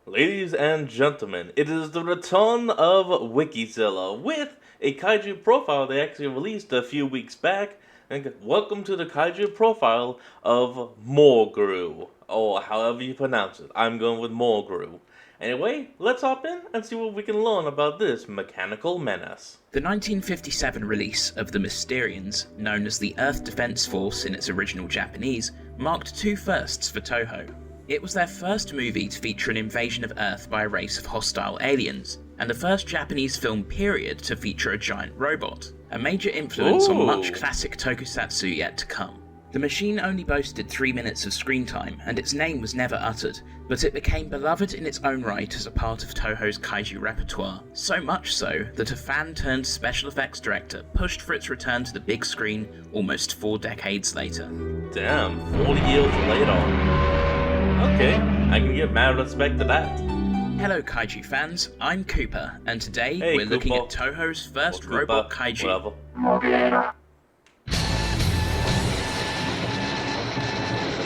Ladies and gentlemen, it is the return of Wikizilla with a kaiju profile they actually released a few weeks back. And welcome to the kaiju profile of Morgru, or however you pronounce it. I'm going with Morgru. Anyway, let's hop in and see what we can learn about this mechanical menace. The 1957 release of the Mysterians, known as the Earth Defense Force in its original Japanese, marked two firsts for Toho. It was their first movie to feature an invasion of Earth by a race of hostile aliens, and the first Japanese film period to feature a giant robot, a major influence on much classic tokusatsu yet to come. The machine only boasted 3 minutes of screen time, and its name was never uttered, but it became beloved in its own right as a part of Toho's kaiju repertoire, so much so that a fan-turned special effects director pushed for its return to the big screen almost 4 decades later. Damn, 40 years later. Okay, I can give mad respect to that. Hello kaiju fans, I'm Cooper, and today we're looking at Toho's first robot kaiju.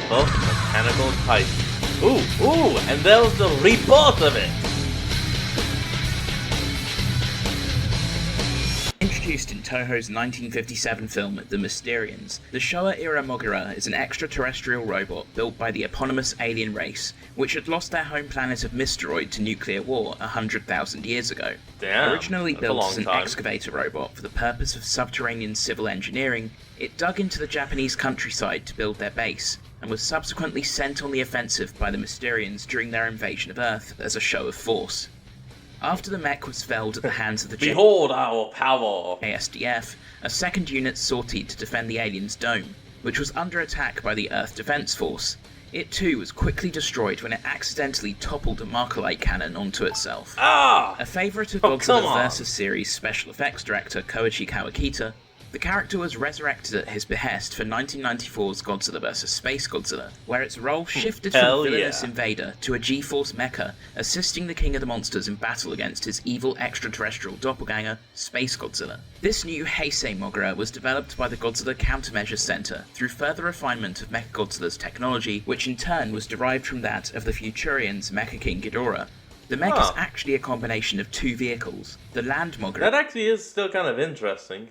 Mechanical kaiju. Ooh, and that was the report of it! Introduced in Toho's 1957 film The Mysterians, the Showa-era Mogura is an extraterrestrial robot built by the eponymous alien race, which had lost their home planet of Mysteroid to nuclear war 100,000 years ago. Damn, originally built as an time. excavator robot for the purpose of subterranean civil engineering, it dug into the Japanese countryside to build their base, and was subsequently sent on the offensive by the Mysterians during their invasion of Earth as a show of force. After the mech was felled at the hands of the Behold our power! ASDF, a second unit sortied to defend the aliens' dome, which was under attack by the Earth Defense Force. It too was quickly destroyed when it accidentally toppled a Marker-Light cannon onto itself. A favourite of Godzilla vs. series special effects director Koichi Kawakita, the character was resurrected at his behest for 1994's Godzilla vs. SpaceGodzilla, where its role shifted from villainous invader to a G-Force mecha, assisting the King of the Monsters in battle against his evil extraterrestrial doppelganger, SpaceGodzilla. This new Heisei Mogura was developed by the Godzilla Countermeasures Center through further refinement of Mechagodzilla's technology, which in turn was derived from that of the Futurians' Mecha King Ghidorah. The mech is actually a combination of two vehicles, the Land Mogura. That actually is still kind of interesting.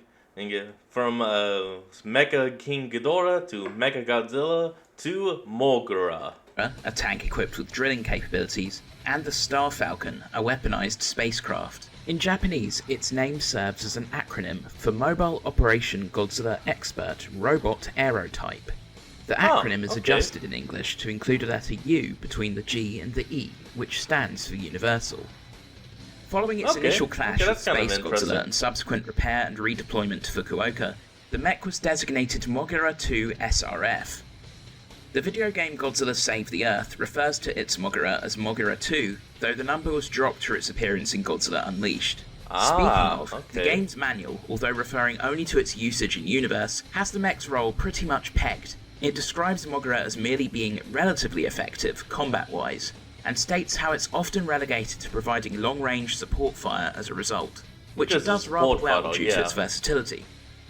From Mecha King Ghidorah to Mecha Godzilla to Mogura. A tank equipped with drilling capabilities, and the Star Falcon, a weaponized spacecraft. In Japanese, its name serves as an acronym for Mobile Operation Godzilla Expert Robot Aerotype. The acronym is adjusted in English to include a letter U between the G and the E, which stands for Universal. Following its initial clash with SpaceGodzilla and subsequent repair and redeployment to Fukuoka, the mech was designated Mogura 2 SRF. The video game Godzilla Save the Earth refers to its Mogura as Mogura 2, though the number was dropped for its appearance in Godzilla Unleashed. Speaking of, the game's manual, although referring only to its usage in universe, has the mech's role pretty much pegged. It describes Mogura as merely being relatively effective, combat-wise, and states how it's often relegated to providing long-range support fire as a result, which it does rather well due to its versatility.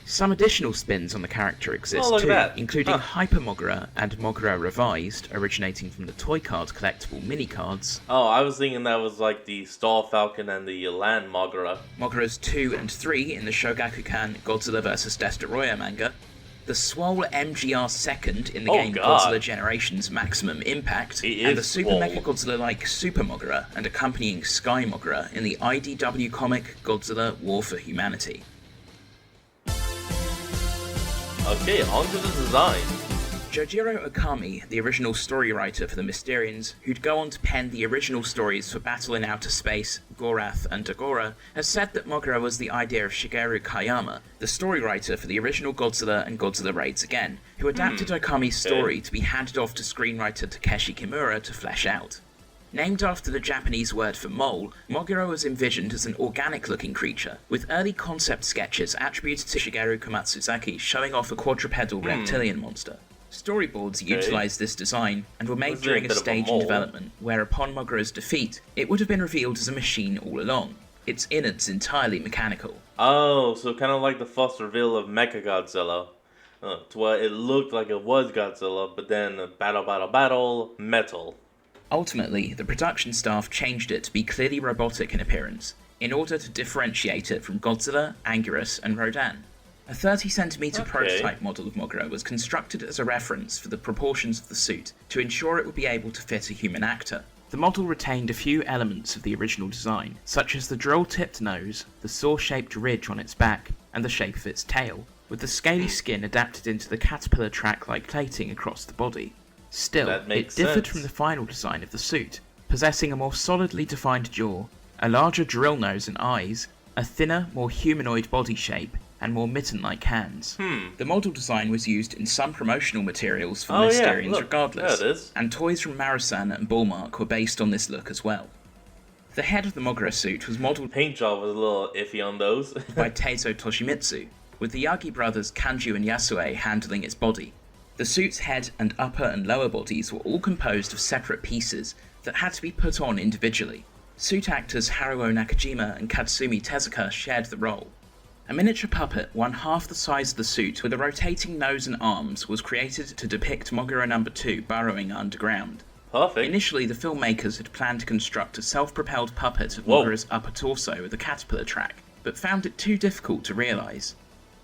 Some additional spins on the character exist too, including Hyper Mogura and Mogura Revised, originating from the toy card collectible mini-cards. I was thinking that was like the Star Falcon and the Land Mogura. Moguras 2 and 3 in the Shogakukan Godzilla vs. Destoroyah manga, the Swole MGR second in the game Godzilla Generations Maximum Impact, and the Super Mechagodzilla-like Super Mogura and accompanying Sky Mogura in the IDW comic Godzilla War for Humanity. Okay, on to the design. Jojiro Okami, the original story writer for the Mysterians, who'd go on to pen the original stories for Battle in Outer Space, Gorath, and Dagora, has said that Mogura was the idea of Shigeru Kayama, the story writer for the original Godzilla and Godzilla Raids Again, who adapted Okami's story to be handed off to screenwriter Takeshi Kimura to flesh out. Named after the Japanese word for mole, Mogura was envisioned as an organic-looking creature, with early concept sketches attributed to Shigeru Komatsuzaki showing off a quadrupedal reptilian monster. Storyboards utilised this design, and were made during a stage in development, where upon Mogura's defeat, it would have been revealed as a machine all along, its innards entirely mechanical. Oh, so kind of like the first reveal of Mechagodzilla. To where it looked like it was Godzilla, but then battle, metal. Ultimately, the production staff changed it to be clearly robotic in appearance, in order to differentiate it from Godzilla, Anguirus, and Rodan. A 30cm prototype model of Moguera was constructed as a reference for the proportions of the suit to ensure it would be able to fit a human actor. The model retained a few elements of the original design, such as the drill-tipped nose, the saw-shaped ridge on its back, and the shape of its tail, with the scaly skin adapted into the caterpillar track-like plating across the body. Still, it differed from the final design of the suit, possessing a more solidly defined jaw, a larger drill nose and eyes, a thinner, more humanoid body shape, and more mitten-like hands. The model design was used in some promotional materials for the Mysterians regardless, and toys from Marusan and Bullmark were based on this look as well. The head of the Moguera suit was modelled Paint job was a little iffy on those. by Teizo Toshimitsu, with the Yagi brothers Kanju and Yasue handling its body. The suit's head and upper and lower bodies were all composed of separate pieces that had to be put on individually. Suit actors Haruo Nakajima and Katsumi Tezuka shared the role. A miniature puppet, one half the size of the suit with a rotating nose and arms, was created to depict Moguera No. 2 burrowing underground. Perfect. Initially, the filmmakers had planned to construct a self-propelled puppet of Moguera's upper torso with a caterpillar track, but found it too difficult to realise.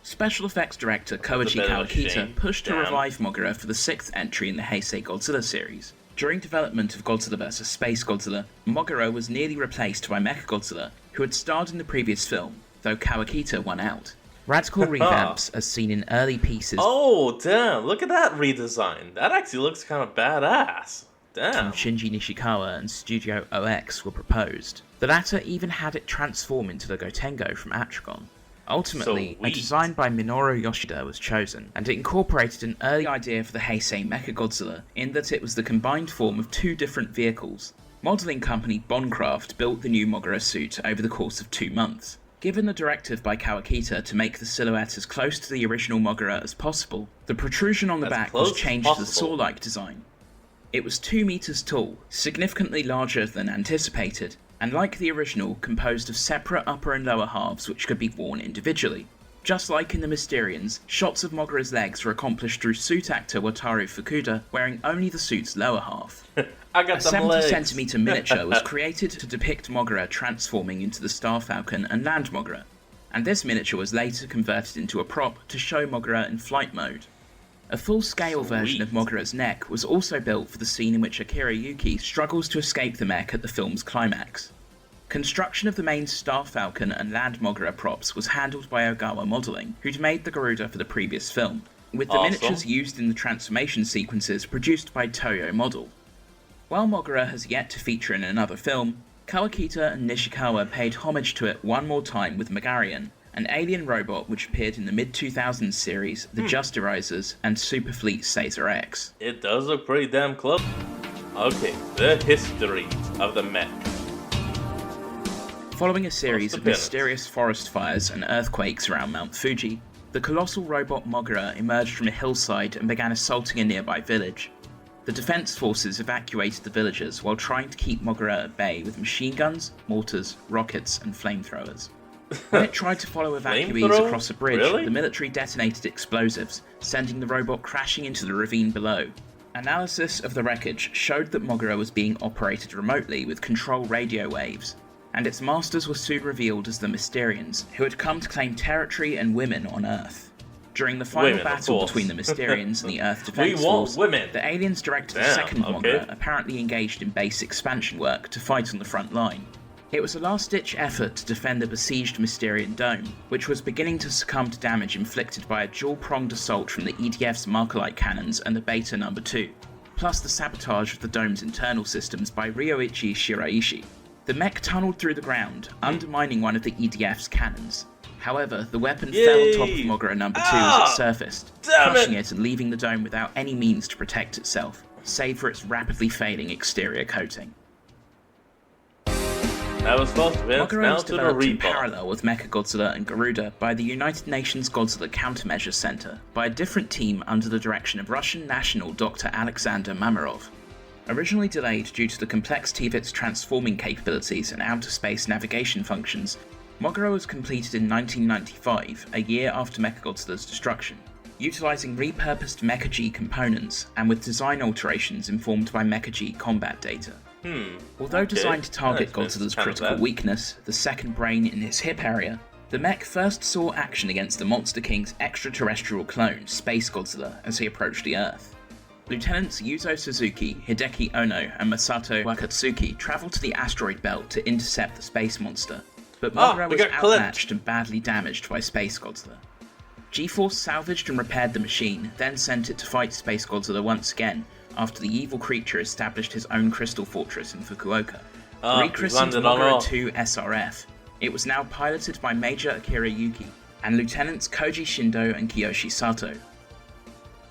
Special effects director Koichi Kawakita pushed to revive Moguera for the 6th entry in the Heisei Godzilla series. During development of Godzilla vs. SpaceGodzilla, Moguera was nearly replaced by Mechagodzilla, who had starred in the previous film, though Kawakita won out. Radical revamps as seen in early pieces Oh, damn, look at that redesign. That actually looks kind of badass. Damn. from Shinji Nishikawa and Studio OX were proposed. The latter even had it transform into the Gotengo from Atragon. Ultimately, a design by Minoru Yoshida was chosen, and it incorporated an early idea for the Heisei Mechagodzilla in that it was the combined form of two different vehicles. Modelling company Bondcraft built the new Moguera suit over the course of 2 months. Given the directive by Kawakita to make the silhouette as close to the original Moguera as possible, the protrusion on the back was changed to the saw-like design. It was 2 meters tall, significantly larger than anticipated, and like the original, composed of separate upper and lower halves which could be worn individually. Just like in the Mysterians, shots of Moguera's legs were accomplished through suit actor Wataru Fukuda wearing only the suit's lower half. I got A them legs. 70cm miniature was created to depict Moguera transforming into the Star Falcon and Land Moguera, and this miniature was later converted into a prop to show Moguera in flight mode. A full-scale version of Moguera's neck was also built for the scene in which Akira Yuki struggles to escape the mech at the film's climax. Construction of the main Star Falcon and Land Moguera props was handled by Ogawa Modelling, who'd made the Garuda for the previous film, with the miniatures used in the transformation sequences produced by Toyo Model. While Moguera has yet to feature in another film, Kawakita and Nishikawa paid homage to it one more time with Megarian, an alien robot which appeared in the mid-2000s series The Justerizers and Superfleet Caesar X. It does look pretty damn close. Okay, the history of the mech. Following a series of mysterious forest fires and earthquakes around Mount Fuji, the colossal robot Moguera emerged from a hillside and began assaulting a nearby village. The defense forces evacuated the villagers while trying to keep Moguera at bay with machine guns, mortars, rockets, and flamethrowers. When it tried to follow evacuees across a bridge, the military detonated explosives, sending the robot crashing into the ravine below. Analysis of the wreckage showed that Moguera was being operated remotely with control radio waves, and its masters were soon revealed as the Mysterians, who had come to claim territory and women on Earth. During the final battle between the Mysterians and the Earth Defense Force, the aliens directed the second Moguera, apparently engaged in base expansion work to fight on the front line. It was a last-ditch effort to defend the besieged Mysterian dome, which was beginning to succumb to damage inflicted by a dual-pronged assault from the EDF's Markalite cannons and the Beta No. 2, plus the sabotage of the dome's internal systems by Ryoichi Shiraishi. The mech tunneled through the ground, undermining one of the EDF's cannons. However, the weapon fell on top of Moguera No. 2 as it surfaced, crushing it and leaving the dome without any means to protect itself, save for its rapidly fading exterior coating. That was supposed to be Moguera was developed in parallel with Mechagodzilla and Garuda by the United Nations Godzilla Countermeasures Center by a different team under the direction of Russian national Dr. Alexander Mamarov. Originally delayed due to the complexity of its transforming capabilities and outer space navigation functions, Moguera was completed in 1995, a year after Mechagodzilla's destruction. utilising repurposed Mecha-G components and with design alterations informed by Mecha-G combat data. Although designed to target Godzilla's critical weakness, the second brain in his hip area, the mech first saw action against the Monster King's extraterrestrial clone, SpaceGodzilla, as he approached the Earth. Lieutenants Yuzo Suzuki, Hideki Ono, and Masato Wakatsuki travelled to the asteroid belt to intercept the space monster, but Moguera was outmatched and badly damaged by SpaceGodzilla. G-Force salvaged and repaired the machine, then sent it to fight SpaceGodzilla once again, after the evil creature established his own crystal fortress in Fukuoka. Rechristened Moguera 2 SRF, it was now piloted by Major Akira Yuki, and Lieutenants Koji Shindo and Kiyoshi Sato.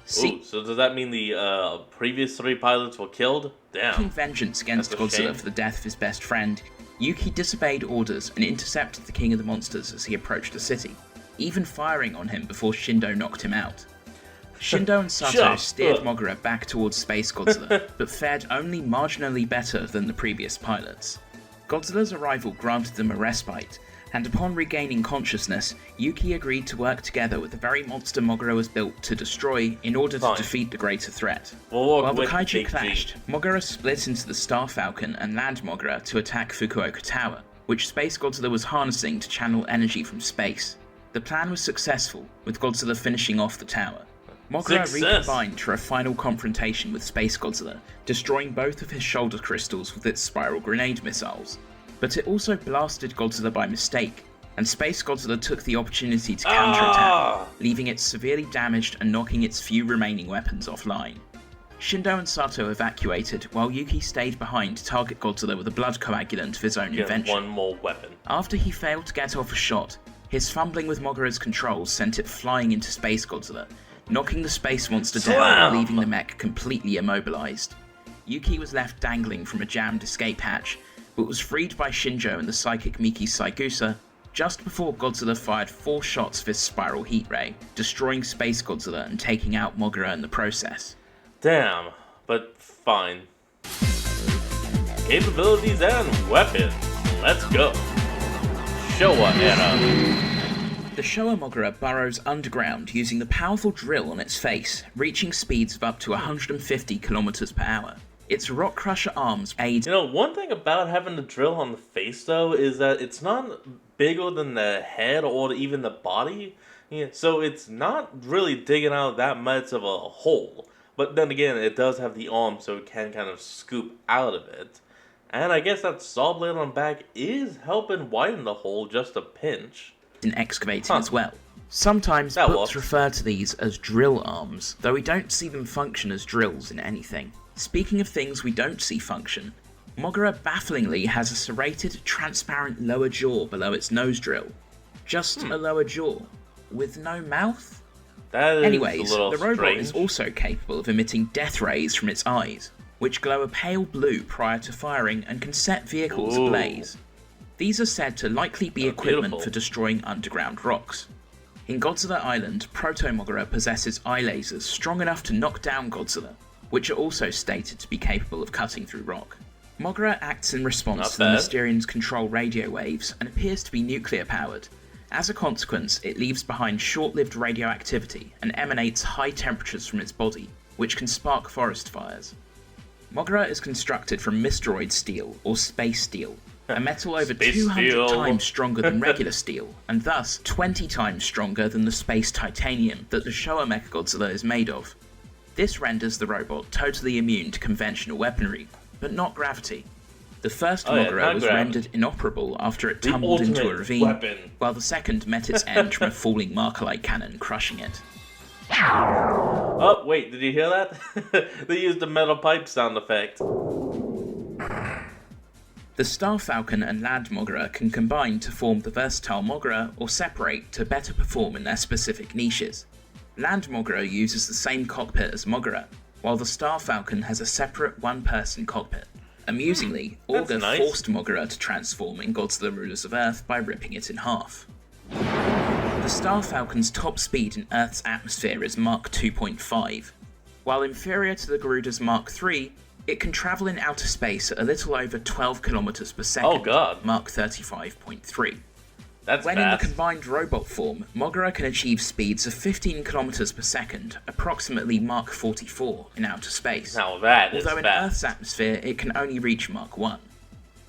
So does that mean the previous 3 pilots were killed? Damn. Taking vengeance against Godzilla for the death of his best friend, Yuki disobeyed orders and intercepted the King of the Monsters as he approached the city, even firing on him before Shindo knocked him out. Shindo and Sato steered Moguera back towards SpaceGodzilla, but fared only marginally better than the previous pilots. Godzilla's arrival granted them a respite, and upon regaining consciousness, Yuki agreed to work together with the very monster Moguera was built to destroy in order to defeat the greater threat. While the kaiju clashed, Moguera split into the Star Falcon and Land Moguera to attack Fukuoka Tower, which SpaceGodzilla was harnessing to channel energy from space. The plan was successful, with Godzilla finishing off the tower. Moguera recombined for a final confrontation with SpaceGodzilla, destroying both of his shoulder crystals with its spiral grenade missiles. But it also blasted Godzilla by mistake, and SpaceGodzilla took the opportunity to counterattack, leaving it severely damaged and knocking its few remaining weapons offline. Shindo and Sato evacuated, while Yuki stayed behind to target Godzilla with a blood coagulant of his own invention. One more weapon. After he failed to get off a shot, his fumbling with Moguera's controls sent it flying into SpaceGodzilla, knocking the space monster down and leaving the mech completely immobilized. Yuki was left dangling from a jammed escape hatch, but was freed by Shinjo and the psychic Miki Saigusa just before Godzilla fired 4 shots of his spiral heat ray, destroying SpaceGodzilla and taking out Moguera in the process. Damn, but fine. Capabilities and weapons. Let's go. Showa era. The Showa Moguera burrows underground using the powerful drill on its face, reaching speeds of up to 150 km per hour. Its rock crusher arms aid. You know, one thing about having the drill on the face, though, is that it's not bigger than the head or even the body. Yeah, so it's not really digging out that much of a hole. But then again, it does have the arm, so it can kind of scoop out of it. And I guess that saw blade on the back is helping widen the hole just a pinch. In excavating as well. Sometimes books refer to these as drill arms, though we don't see them function as drills in anything. Speaking of things we don't see function, Moguera bafflingly has a serrated, transparent lower jaw below its nose drill. Just a lower jaw, with no mouth? Anyways, the robot is also capable of emitting death rays from its eyes, which glow a pale blue prior to firing and can set vehicles ablaze. These are said to likely be equipment for destroying underground rocks. In Godzilla Island, Proto-Moguera possesses eye lasers strong enough to knock down Godzilla, which are also stated to be capable of cutting through rock. Moguera acts in response to the Mysterian's control radio waves and appears to be nuclear-powered. As a consequence, it leaves behind short-lived radioactivity and emanates high temperatures from its body, which can spark forest fires. Moguera is constructed from Mystoroid steel, or space steel, a metal over 200 times stronger than regular steel, and thus 20 times stronger than the space titanium that the Showa Mechagodzilla is made of. This renders the robot totally immune to conventional weaponry, but not gravity. The first Moguera was rendered inoperable after it tumbled into a ravine, while the second met its end from a falling Markalite cannon crushing it. Oh, wait, did you hear that? They used the metal pipe sound effect. The Star Falcon and Land Moguera can combine to form the versatile Moguera or separate to better perform in their specific niches. Land Moguera uses the same cockpit as Moguera, while the Star Falcon has a separate one-person cockpit. Amusingly, Augur forced Moguera to transform in Godzilla Rulers of Earth by ripping it in half. The Star Falcon's top speed in Earth's atmosphere is Mach 2.5. While inferior to the Garuda's Mach 3, it can travel in outer space at a little over 12 km per second, Mach 35.3. That's When in the fast. combined robot form, Moguera can achieve speeds of 15 kilometers per second, approximately Mach 44, in outer space. Now that is Although in fast. Earth's atmosphere, it can only reach Mach 1.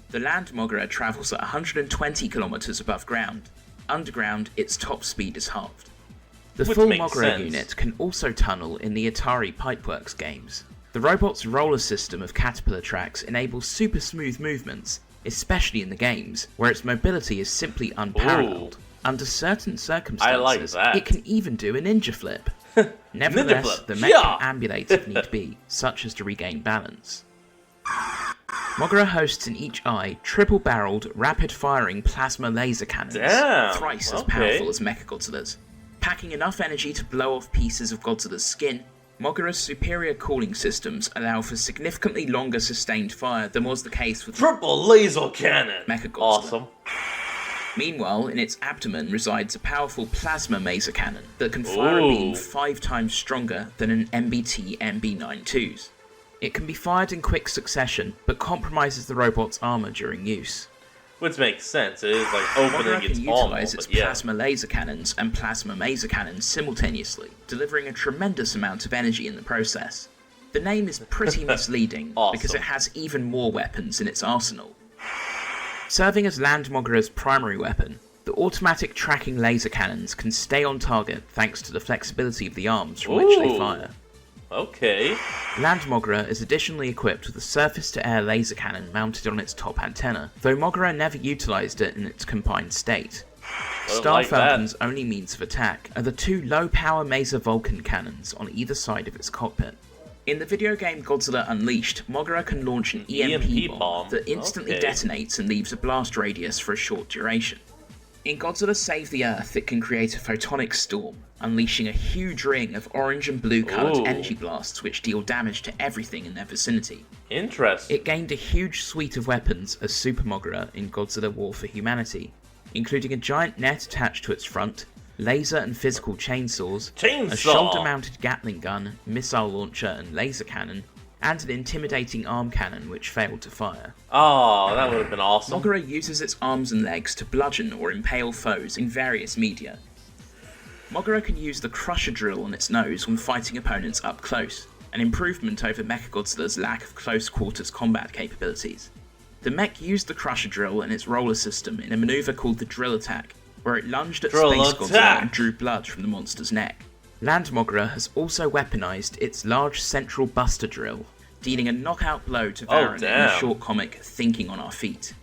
The land Moguera travels at 120 kilometers above ground. Underground, its top speed is halved. The Which full makes Moguera sense. unit can also tunnel in the Atari Pipeworks games. The robot's roller system of caterpillar tracks enables super smooth movements, especially in the games, where its mobility is simply unparalleled. Under certain circumstances, that. it can even do a ninja flip. Nevertheless, Ninja flip. the mech Yeah. can ambulate if need be, such as to regain balance. Moguera hosts in each eye triple-barreled, rapid-firing plasma laser cannons, Damn, thrice as okay. powerful as Mechagodzilla's. Packing enough energy to blow off pieces of Godzilla's skin, Moguera's superior cooling systems allow for significantly longer sustained fire than was the case with Triple laser cannon. Mechagodzilla. Awesome. Meanwhile, in its abdomen resides a powerful plasma maser cannon that can fire a beam Ooh. 5 times stronger than an MBT MB92's. It can be fired in quick succession, but compromises the robot's armor during use. Which makes sense. It is like Moguera opening can its armor. utilize its But yeah. plasma laser cannons and plasma maser cannons simultaneously, delivering a tremendous amount of energy in the process. The name is pretty misleading because Awesome. it has even more weapons in its arsenal. Serving as Land Moguera's primary weapon, the automatic tracking laser cannons can stay on target thanks to the flexibility of the arms from which they Ooh. fire. Okay. Land Moguera is additionally equipped with a surface-to-air laser cannon mounted on its top antenna, though Moguera never utilised it in its confined state. Don't Star like that. Falcon's only means of attack are the 2 low-power Maser Vulcan cannons on either side of its cockpit. In the video game Godzilla Unleashed, Moguera can launch an EMP bomb that instantly Okay. detonates and leaves a blast radius for a short duration. In Godzilla Save the Earth, it can create a photonic storm, unleashing a huge ring of orange and blue coloured Ooh. energy blasts which deal damage to everything in their vicinity. Interesting. It gained a huge suite of weapons as Super Moguera in Godzilla War for Humanity, including a giant net attached to its front, laser and physical chainsaws, a Chainsaw. shoulder-mounted Gatling gun, missile launcher and laser cannon, and an intimidating arm cannon which failed to fire. Oh, that would have been awesome. Moguera uses its arms and legs to bludgeon or impale foes in various media. Moguera can use the Crusher drill on its nose when fighting opponents up close, an improvement over Mechagodzilla's lack of close-quarters combat capabilities. The mech used the Crusher drill and its roller system in a maneuver called the Drill Attack, where it lunged at Drill Space Godzilla attack! and drew blood from the monster's neck. Land Moguera has also weaponized its large central buster drill, dealing a knockout blow to Varan in the damn. short comic Thinking on Our Feet.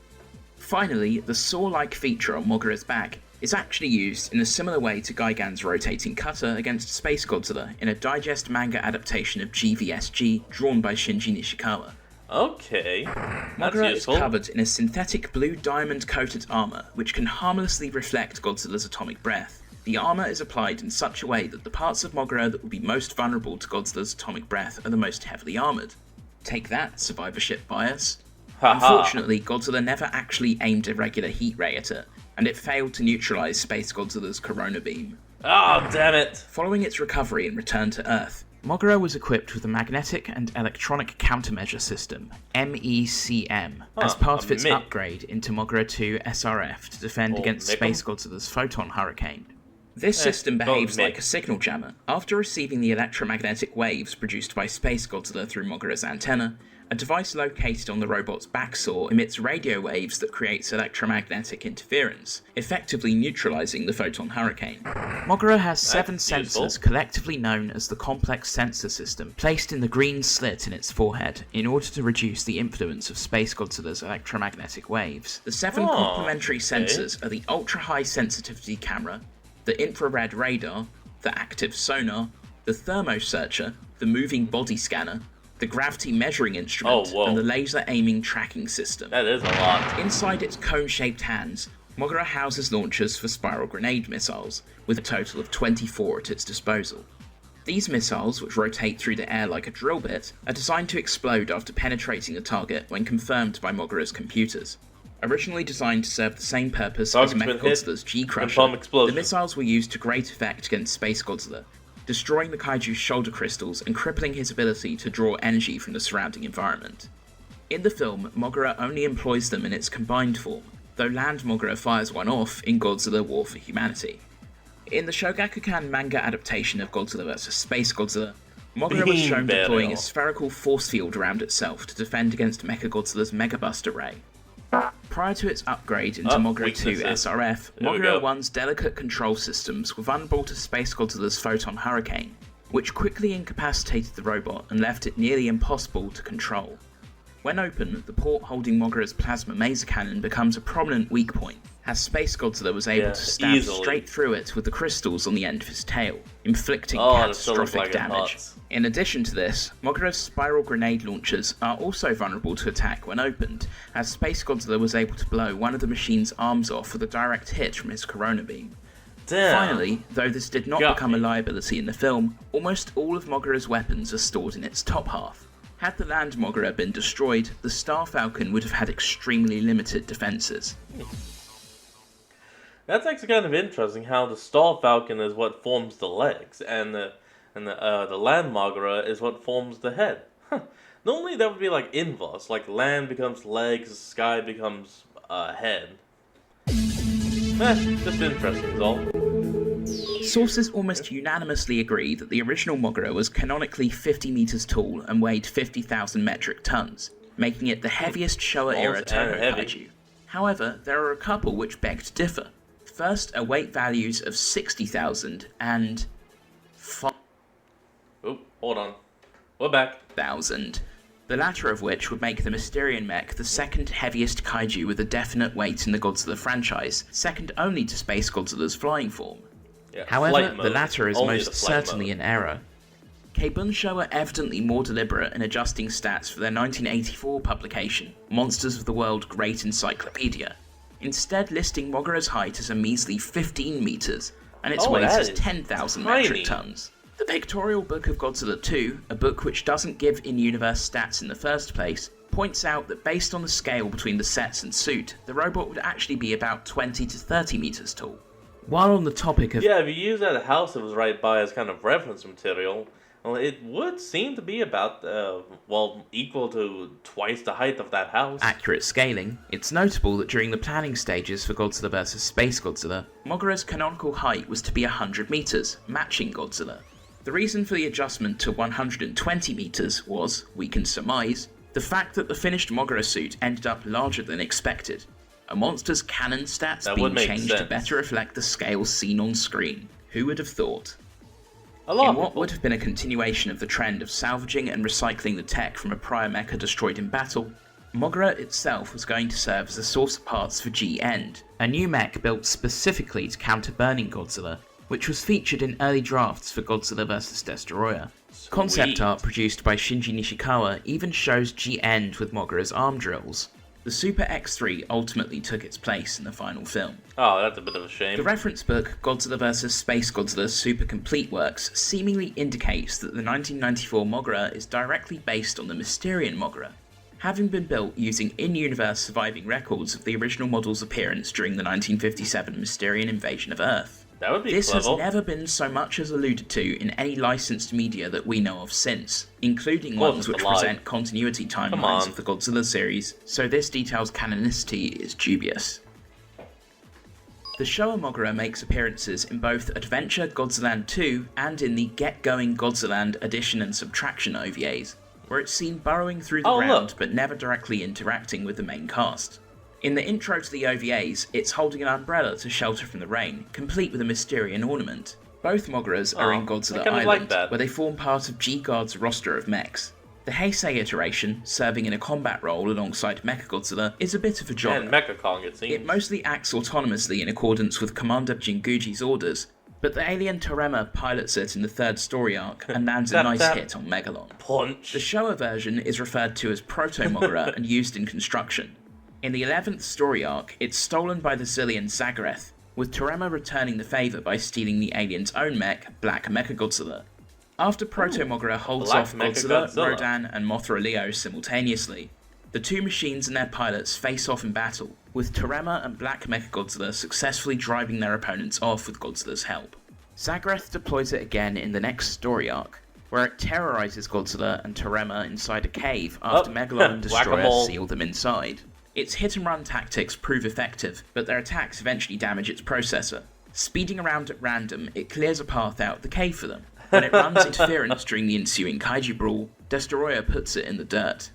Finally, the saw-like feature on Moguera's back is actually used in a similar way to Gigan's rotating cutter against Space Godzilla in a digest manga adaptation of GVSG drawn by Shinji Nishikawa. Okay. That's Moguera is useful. covered in a synthetic blue diamond-coated armor which can harmlessly reflect Godzilla's atomic breath. The armor is applied in such a way that the parts of Moguera that will be most vulnerable to Godzilla's atomic breath are the most heavily armored. Take that, survivorship bias. Haha. Unfortunately, Godzilla never actually aimed a regular heat ray at it, and it failed to neutralize Space Godzilla's Corona Beam. Oh, damn it. Following its recovery and return to Earth, Moguera was equipped with a Magnetic and Electronic Countermeasure System, MECM, as part of its MIC. upgrade into Moguera 2 SRF to defend Oh, against MIC 'em? Space Godzilla's Photon Hurricane. This system behaves MIC. like a signal jammer. After receiving the electromagnetic waves produced by Space Godzilla through Moguera's antenna, a device located on the robot's backsaw emits radio waves that creates electromagnetic interference, effectively neutralizing the photon hurricane. Moguera has 7 useful. sensors collectively known as the Complex Sensor System, placed in the green slit in its forehead in order to reduce the influence of Space Godzilla's electromagnetic waves. The 7 Oh, complementary okay. sensors are the ultra-high sensitivity camera, the infrared radar, the active sonar, the thermosearcher, the moving body scanner, the gravity measuring instrument, Oh, whoa. and the laser aiming tracking system. That is a lot. Inside its cone-shaped hands, Moguera houses launchers for spiral grenade missiles, with a total of 24 at its disposal. These missiles, which rotate through the air like a drill bit, are designed to explode after penetrating the target when confirmed by Moguera's computers. Originally designed to serve the same purpose as Target's been hit. Mechagodzilla's G-Crusher, Confirm explosion. the missiles were used to great effect against Space Godzilla, destroying the kaiju's shoulder crystals and crippling his ability to draw energy from the surrounding environment. In the film, Moguera only employs them in its combined form, though Land Mogra fires one off in Godzilla War for Humanity. In the Shogakukan manga adaptation of Godzilla vs. SpaceGodzilla, Mogra was shown deploying a spherical force field around itself to defend against Mechagodzilla's Mega Buster Ray. Prior to its upgrade into Mogra 2 SRF, Mogra 1's delicate control systems were vulnerable to SpaceGodzilla's Photon Hurricane, which quickly incapacitated the robot and left it nearly impossible to control. When open, the port holding Mogra's plasma maser cannon becomes a prominent weak point, as SpaceGodzilla was able to stab straight through it with the crystals on the end of his tail, inflicting catastrophic damage. In addition to this, Mogra's spiral grenade launchers are also vulnerable to attack when opened, as SpaceGodzilla was able to blow one of the machine's arms off with a direct hit from his corona beam. Finally, though this did not become a liability in the film, almost all of Mogra's weapons are stored in its top half. Had the Land Mogra been destroyed, the Star Falcon would have had extremely limited defences. That's actually kind of interesting how the Star Falcon is what forms the legs, and the Land Mogra is what forms the head. Normally that would be like inverse, like land becomes legs, sky becomes head. Just interesting is all. Sources almost unanimously agree that the original Mogra was canonically 50 meters tall and weighed 50,000 metric tons, making it the heaviest Showa-era Toho kaiju. However, there are a couple which beg to differ. First are weight values of 60,000 and Oh, hold on. We're back. 1,000. The latter of which would make the Mysterion mech the second heaviest kaiju with a definite weight in the Godzilla franchise, second only to SpaceGodzilla's flying form. Yeah, however, the latter is most certainly an error. Keibunsho were evidently more deliberate in adjusting stats for their 1984 publication, Monsters of the World Great Encyclopedia, instead listing Mogra's height as a measly 15 meters, and its weight as 10,000 metric tons. The Pictorial Book of Godzilla 2, a book which doesn't give in-universe stats in the first place, points out that based on the scale between the sets and suit, the robot would actually be about 20 to 30 meters tall. While on the topic of... Yeah, if you use that house that was right by as kind of reference material, well, it would seem to be about, equal to twice the height of that house. Accurate scaling, it's notable that during the planning stages for Godzilla vs. SpaceGodzilla, Mogra's canonical height was to be 100 meters, matching Godzilla. The reason for the adjustment to 120 meters was, we can surmise, the fact that the finished Mogra suit ended up larger than expected. A monster's cannon stats being changed to better reflect the scale seen on screen. Who would have thought? In what would have been a continuation of the trend of salvaging and recycling the tech from a prior mecha destroyed in battle, Mogra itself was going to serve as a source of parts for G-End, a new mech built specifically to counter Burning Godzilla, which was featured in early drafts for Godzilla vs. Destoroyah. Concept art produced by Shinji Nishikawa even shows G-End with Mogra's arm drills. The Super X3 ultimately took its place in the final film. Oh, that's a bit of a shame. The reference book, Godzilla vs. SpaceGodzilla Super Complete Works, seemingly indicates that the 1994 Mogra is directly based on the Mysterion Mogra, having been built using in-universe surviving records of the original model's appearance during the 1957 Mysterion invasion of Earth. That would be This clever. has never been so much as alluded to in any licensed media that we know of since, including ones which present continuity timelines of the Godzilla series, so this detail's canonicity is dubious. The Showa Mogra makes appearances in both Adventure Godziland 2 and in the Get Going Godziland Addition and Subtraction OVAs, where it's seen burrowing through the ground but never directly interacting with the main cast. In the intro to the OVAs, it's holding an umbrella to shelter from the rain, complete with a Mysterion ornament. Both Mogras are in Godzilla Island, where they form part of G-Guard's roster of mechs. The Heisei iteration, serving in a combat role alongside Mechagodzilla, is a bit of a jogger. And Mechakong, it seems. It mostly acts autonomously in accordance with Commander Jinguji's orders, but the alien Torema pilots it in the third story arc and lands a nice hit on Megalon. Punch. The Showa version is referred to as Proto-Mogra and used in construction. In the 11th story arc, it's stolen by the Zillion Zagareth, with Torema returning the favour by stealing the alien's own mech, Black Mechagodzilla. After Proto-Mogra holds off Godzilla, Rodan and Mothra Leo simultaneously, the two machines and their pilots face off in battle, with Torema and Black Mechagodzilla successfully driving their opponents off with Godzilla's help. Zagareth deploys it again in the next story arc, where it terrorizes Godzilla and Torema inside a cave after Megalon and Destroyer seal them inside. Its hit-and-run tactics prove effective, but their attacks eventually damage its processor. Speeding around at random, it clears a path out the cave for them. When it runs interference during the ensuing kaiju brawl, Destroyer puts it in the dirt.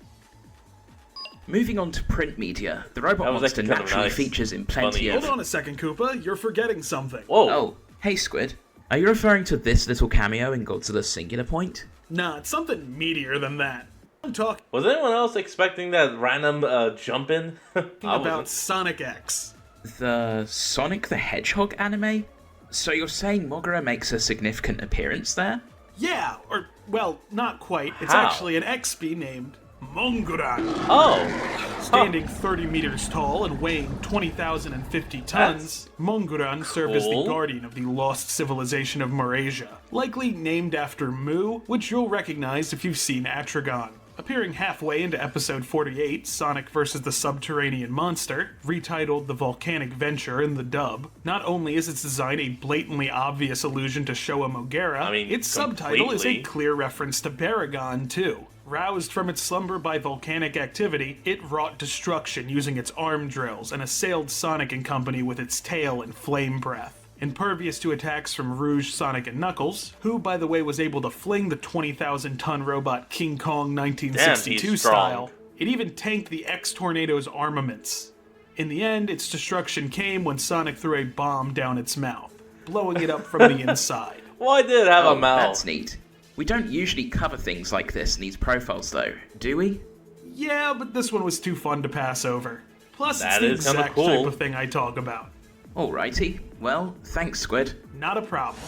Moving on to print media, the robot monster naturally features in plenty of... Hold on a second, Koopa, you're forgetting something. Whoa. Oh, hey Squid. Are you referring to this little cameo in Godzilla's Singular Point? Nah, it's something meatier than that. I'm talking Was anyone else expecting that random jump in? about Sonic X. The Sonic the Hedgehog anime? So you're saying Moguera makes a significant appearance there? Yeah, or, well, not quite. It's How? actually an XP named Monguran. Oh. Standing 30 meters tall and weighing 20,050 tons, Monguran served as the cool. guardian of the lost civilization of Mauryasia, likely named after Mu, which you'll recognize if you've seen Atragon. Appearing halfway into episode 48, Sonic vs. the Subterranean Monster, retitled The Volcanic Venture in the dub, not only is its design a blatantly obvious allusion to Showa Moguera, its subtitle is a clear reference to Baragon too. Roused from its slumber by volcanic activity, it wrought destruction using its arm drills and assailed Sonic and company with its tail and flame breath. Impervious to attacks from Rouge, Sonic, and Knuckles, who, by the way, was able to fling the 20,000-ton robot King Kong 1962 style, it even tanked the X-Tornado's armaments. In the end, its destruction came when Sonic threw a bomb down its mouth, blowing it up from the inside. Why did it have a mouth? That's neat. We don't usually cover things like this in these profiles though, do we? Yeah, but this one was too fun to pass over. Plus, That it's is the kinda exact cool. type of thing I talk about. Alrighty. Well, thanks, Squid. Not a problem.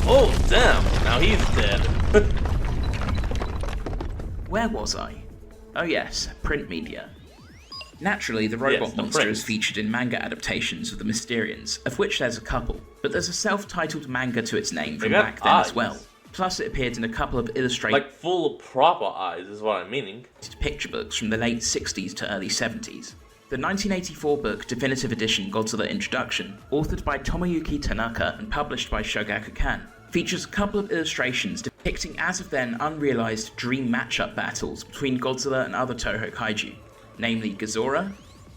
Oh, damn. Now he's dead. Where was I? Oh yes, print media. Naturally, the robot Yes, the monster print. is featured in manga adaptations of the Mysterians, of which there's a couple, but there's a self-titled manga to its name from got back then as eyes. well. Plus, it appeared in a couple of illustrated Like full proper eyes is what I'm meaning. picture books from the late 60s to early 70s. The 1984 book Definitive Edition Godzilla Introduction, authored by Tomoyuki Tanaka and published by Shogakukan, features a couple of illustrations depicting as of then unrealized dream matchup battles between Godzilla and other Toho kaiju, namely Ghidorah,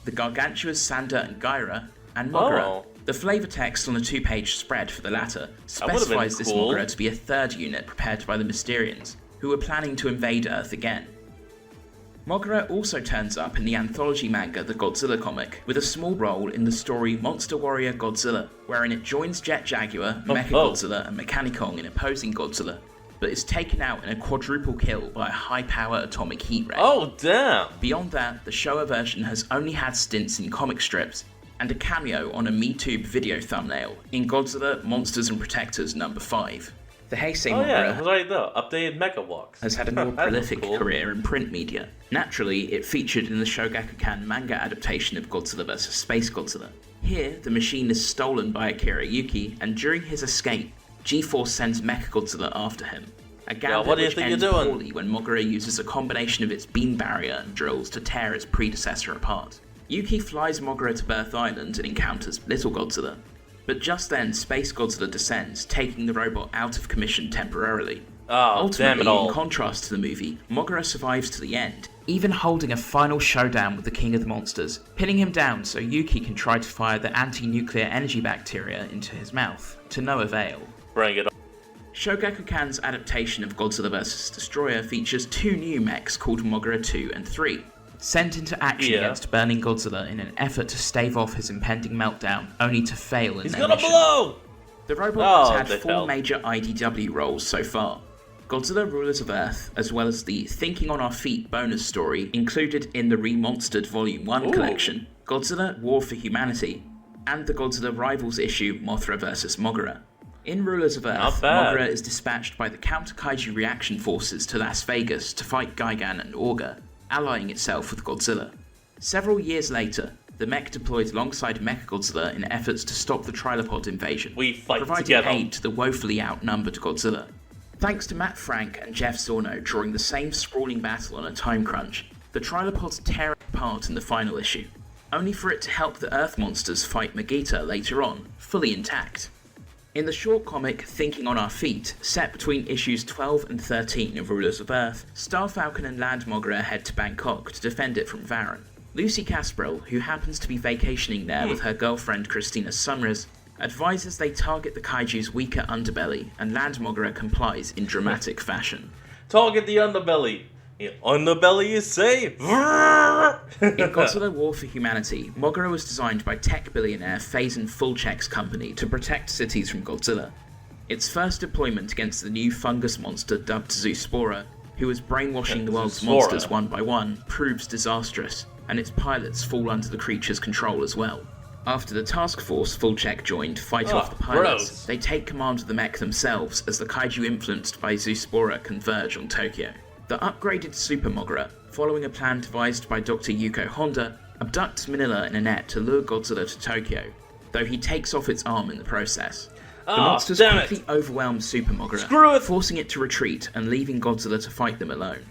the gargantuous Sanda and Gyra, and Moguera. Oh. The flavor text on the two-page spread for the latter That would've been specifies this cool. Moguera to be a third unit prepared by the Mysterians, who were planning to invade Earth again. Moguera also turns up in the anthology manga The Godzilla comic, with a small role in the story Monster Warrior Godzilla, wherein it joins Jet Jaguar, Mechagodzilla, and Mechanicon in opposing Godzilla, but is taken out in a quadruple kill by a high-power atomic heat ray. Oh, damn. Beyond that, the Showa version has only had stints in comic strips, and a cameo on a MeTube video thumbnail in Godzilla Monsters and Protectors number 5. The Heisei Oh yeah, Moguera it was right there. Updated Mecha Walks. has had a more That looks prolific cool. career in print media. Naturally, it featured in the Shogakukan manga adaptation of Godzilla vs. Space Godzilla. Here, the machine is stolen by Akira Yuki, and during his escape, G-Force sends Mechagodzilla after him. A gambit what do you which think ends you're doing? poorly when Moguera uses a combination of its beam barrier and drills to tear its predecessor apart. Yuki flies Moguera to Birth Island and encounters Little Godzilla. But just then, Space Godzilla descends, taking the robot out of commission temporarily. Oh, damn Ultimately, it all. in contrast to the movie, Moguera survives to the end, even holding a final showdown with the King of the Monsters, pinning him down so Yuki can try to fire the anti-nuclear energy bacteria into his mouth, to no avail. Bring it on. Shogakukan's adaptation of Godzilla vs. Destroyer features two new mechs called Moguera 2 and 3, sent into action against burning Godzilla in an effort to stave off his impending meltdown, only to fail in He's their gonna mission. blow! The robot Oh, has they had 4 failed. major IDW roles so far. Godzilla Rulers of Earth, as well as the Thinking on Our Feet bonus story included in the Remonstered Volume 1 collection, Godzilla War for Humanity, and the Godzilla Rivals issue Mothra vs. Moguera. In Rulers of Earth, Not bad. Moguera is dispatched by the counter-kaiju reaction forces to Las Vegas to fight Gigan and Orga, allying itself with Godzilla. Several years later, the mech deployed alongside Mechagodzilla in efforts to stop the Trilopod invasion, We fight providing together. aid to the woefully outnumbered Godzilla. Thanks to Matt Frank and Jeff Zorno drawing the same sprawling battle on a time crunch, the Trilopods tear apart in the final issue, only for it to help the Earth monsters fight Megita later on, fully intact. In the short comic Thinking on Our Feet, set between issues 12 and 13 of Rulers of Earth, Star Falcon and Land Moguera head to Bangkok to defend it from Varan. Lucy Casperell, who happens to be vacationing there with her girlfriend Christina Sumrers, advises they target the kaiju's weaker underbelly, and Land Moguera complies in dramatic fashion. Target the underbelly. The underbelly is safe. In Godzilla War for Humanity, Moguera was designed by tech billionaire Faison Fulchek's company to protect cities from Godzilla. Its first deployment against the new fungus monster dubbed Zoospora, who was brainwashing the world's monsters one by one, proves disastrous, and its pilots fall under the creature's control as well. After the task force Fulchek joined fight off the pilots, they take command of the mech themselves as the kaiju influenced by Zoospora converge on Tokyo. The upgraded Super Moguera, following a plan devised by Dr. Yuko Honda, abducts Manila in a net to lure Godzilla to Tokyo, though he takes off its arm in the process. The monsters quickly overwhelm Super Moguera, forcing it to retreat and leaving Godzilla to fight them alone.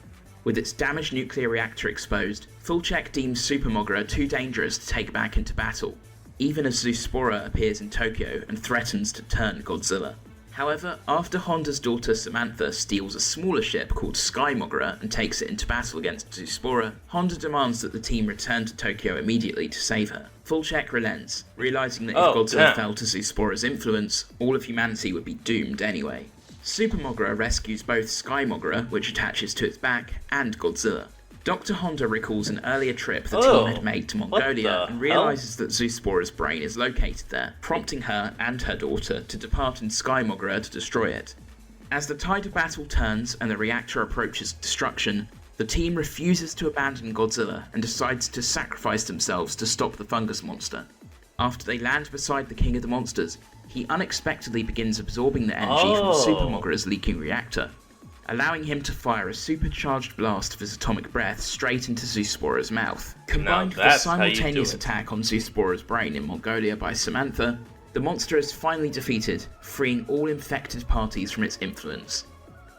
With its damaged nuclear reactor exposed, Fulchek deems Super Moguera too dangerous to take back into battle, even as Zoospora appears in Tokyo and threatens to turn Godzilla. However, after Honda's daughter Samantha steals a smaller ship called Sky Moguera and takes it into battle against Zoospora, Honda demands that the team return to Tokyo immediately to save her. Fulchek relents, realising that if Godzilla fell to Zoospora's influence, all of humanity would be doomed anyway. Super Moguera rescues both Sky Moguera, which attaches to its back, and Godzilla. Dr. Honda recalls an earlier trip the team had made to Mongolia and realises that Zoospora's brain is located there, prompting her and her daughter to depart in Sky Moguera to destroy it. As the tide of battle turns and the reactor approaches destruction, the team refuses to abandon Godzilla and decides to sacrifice themselves to stop the fungus monster. After they land beside the King of the Monsters, he unexpectedly begins absorbing the energy from Super Moguera's leaking reactor, allowing him to fire a supercharged blast of his atomic breath straight into Zoospora's mouth. Combined with the simultaneous attack on Zoospora's brain in Mongolia by Samantha, the monster is finally defeated, freeing all infected parties from its influence.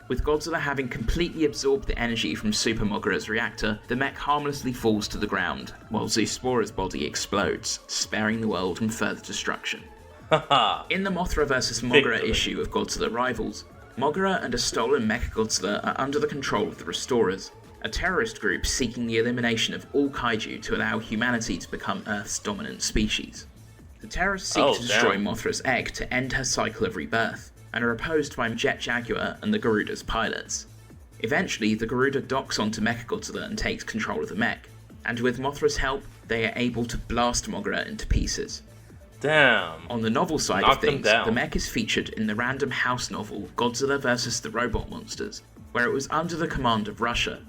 With Godzilla having completely absorbed the energy from Super Moguera's reactor, the mech harmlessly falls to the ground, while Zoospora's body explodes, sparing the world from further destruction. In the Mothra vs. Moguera issue of Godzilla Rivals, Moguera and a stolen Mechagodzilla are under the control of the Restorers, a terrorist group seeking the elimination of all kaiju to allow humanity to become Earth's dominant species. The terrorists seek to destroy Mothra's egg to end her cycle of rebirth, and are opposed by Jet Jaguar and the Garuda's pilots. Eventually, the Garuda docks onto Mechagodzilla and takes control of the mech, and with Mothra's help, they are able to blast Moguera into pieces. Damn. On the novel side of things, the mech is featured in the Random House novel Godzilla vs. the Robot Monsters, where it was under the command of Russia,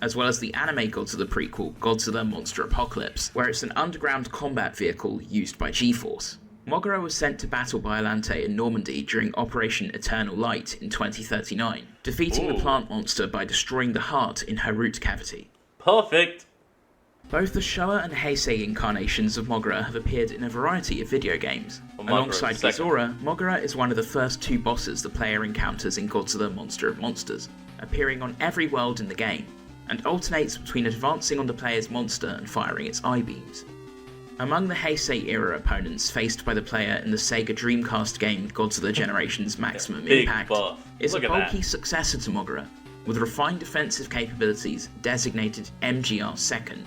as well as the anime Godzilla prequel Godzilla Monster Apocalypse, where it's an underground combat vehicle used by G-Force. Moguera was sent to battle Biollante in Normandy during Operation Eternal Light in 2039, defeating the plant monster by destroying the heart in her root cavity. Perfect. Both the Showa and Heisei incarnations of Moguera have appeared in a variety of video games. Alongside Ghidorah, Moguera is one of the first two bosses the player encounters in Godzilla Monster of Monsters, appearing on every world in the game, and alternates between advancing on the player's monster and firing its eye-beams. Among the Heisei-era opponents faced by the player in the Sega Dreamcast game Godzilla Generations Maximum Impact is a bulky successor to Moguera, with refined defensive capabilities designated MGR-2nd.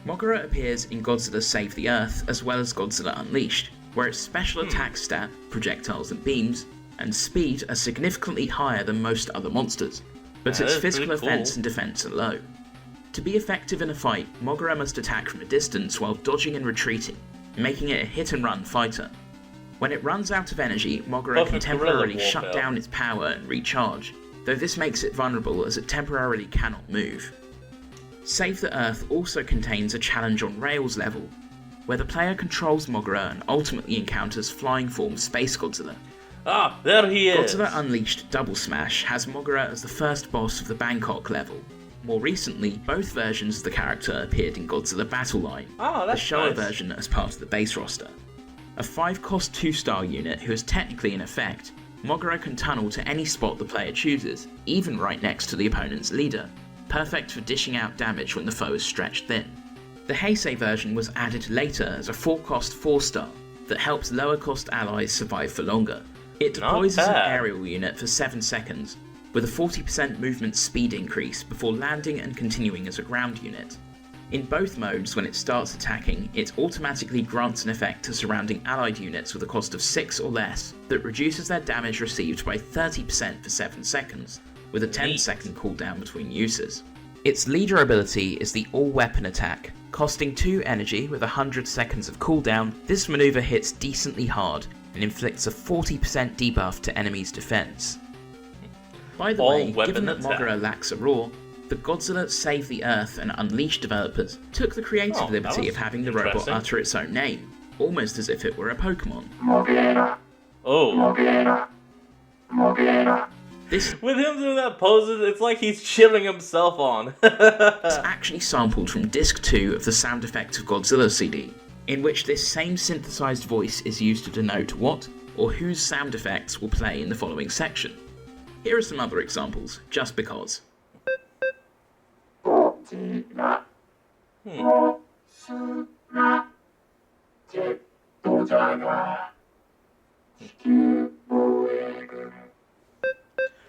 Moguera appears in Godzilla Save the Earth as well as Godzilla Unleashed, where its special attack stat, projectiles and beams, and speed are significantly higher than most other monsters, but its physical offense and defense are low. To be effective in a fight, Moguera must attack from a distance while dodging and retreating, making it a hit-and-run fighter. When it runs out of energy, Moguera can temporarily shut down its power and recharge, though this makes it vulnerable as it temporarily cannot move. Save the Earth also contains a challenge on rails level, where the player controls Moguera and ultimately encounters flying form SpaceGodzilla. Ah, there he is! Godzilla Unleashed Double Smash has Moguera as the first boss of the Bangkok level. More recently, both versions of the character appeared in Godzilla Battle Line, the Showa version as part of the base roster. A 5-cost 2-star unit who is technically in effect, Moguera can tunnel to any spot the player chooses, even right next to the opponent's leader, perfect for dishing out damage when the foe is stretched thin. The Heisei version was added later as a 4-cost 4-star that helps lower-cost allies survive for longer. It deploys as an aerial unit for 7 seconds, with a 40% movement speed increase before landing and continuing as a ground unit. In both modes, when it starts attacking, it automatically grants an effect to surrounding allied units with a cost of 6 or less that reduces their damage received by 30% for 7 seconds, with a 10-second cooldown between uses. Its leader ability is the all-weapon attack. Costing 2 energy with 100 seconds of cooldown, this maneuver hits decently hard and inflicts a 40% debuff to enemies' defense. By the way, given that Moguera lacks a roar, the Godzilla Save the Earth and Unleashed developers took the creative liberty of having the robot utter its own name, almost as if it were a Pokemon. With him doing that pose, it's like he's cheering himself on. It's actually sampled from Disc 2 of the Sound Effects of Godzilla CD, in which this same synthesized voice is used to denote what or whose sound effects will play in the following section. Here are some other examples, just because.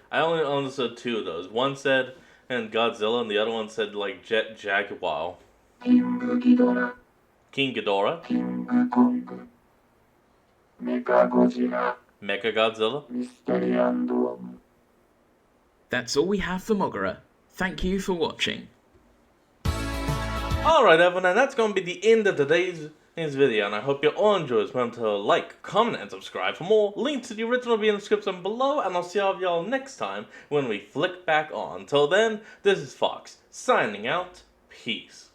I only understood 2 of those. One said and Godzilla, and the other one said like Jet Jaguar. King Ghidorah. Mecha Godzilla. That's all we have for Moguera. Thank you for watching. Alright everyone, and that's going to be the end of today's video, and I hope you all enjoyed. Remember to like, comment, and subscribe for more. Links to the original will be in the description below, and I'll see all of y'all next time when we flick back on. Until then, this is Fox, signing out. Peace.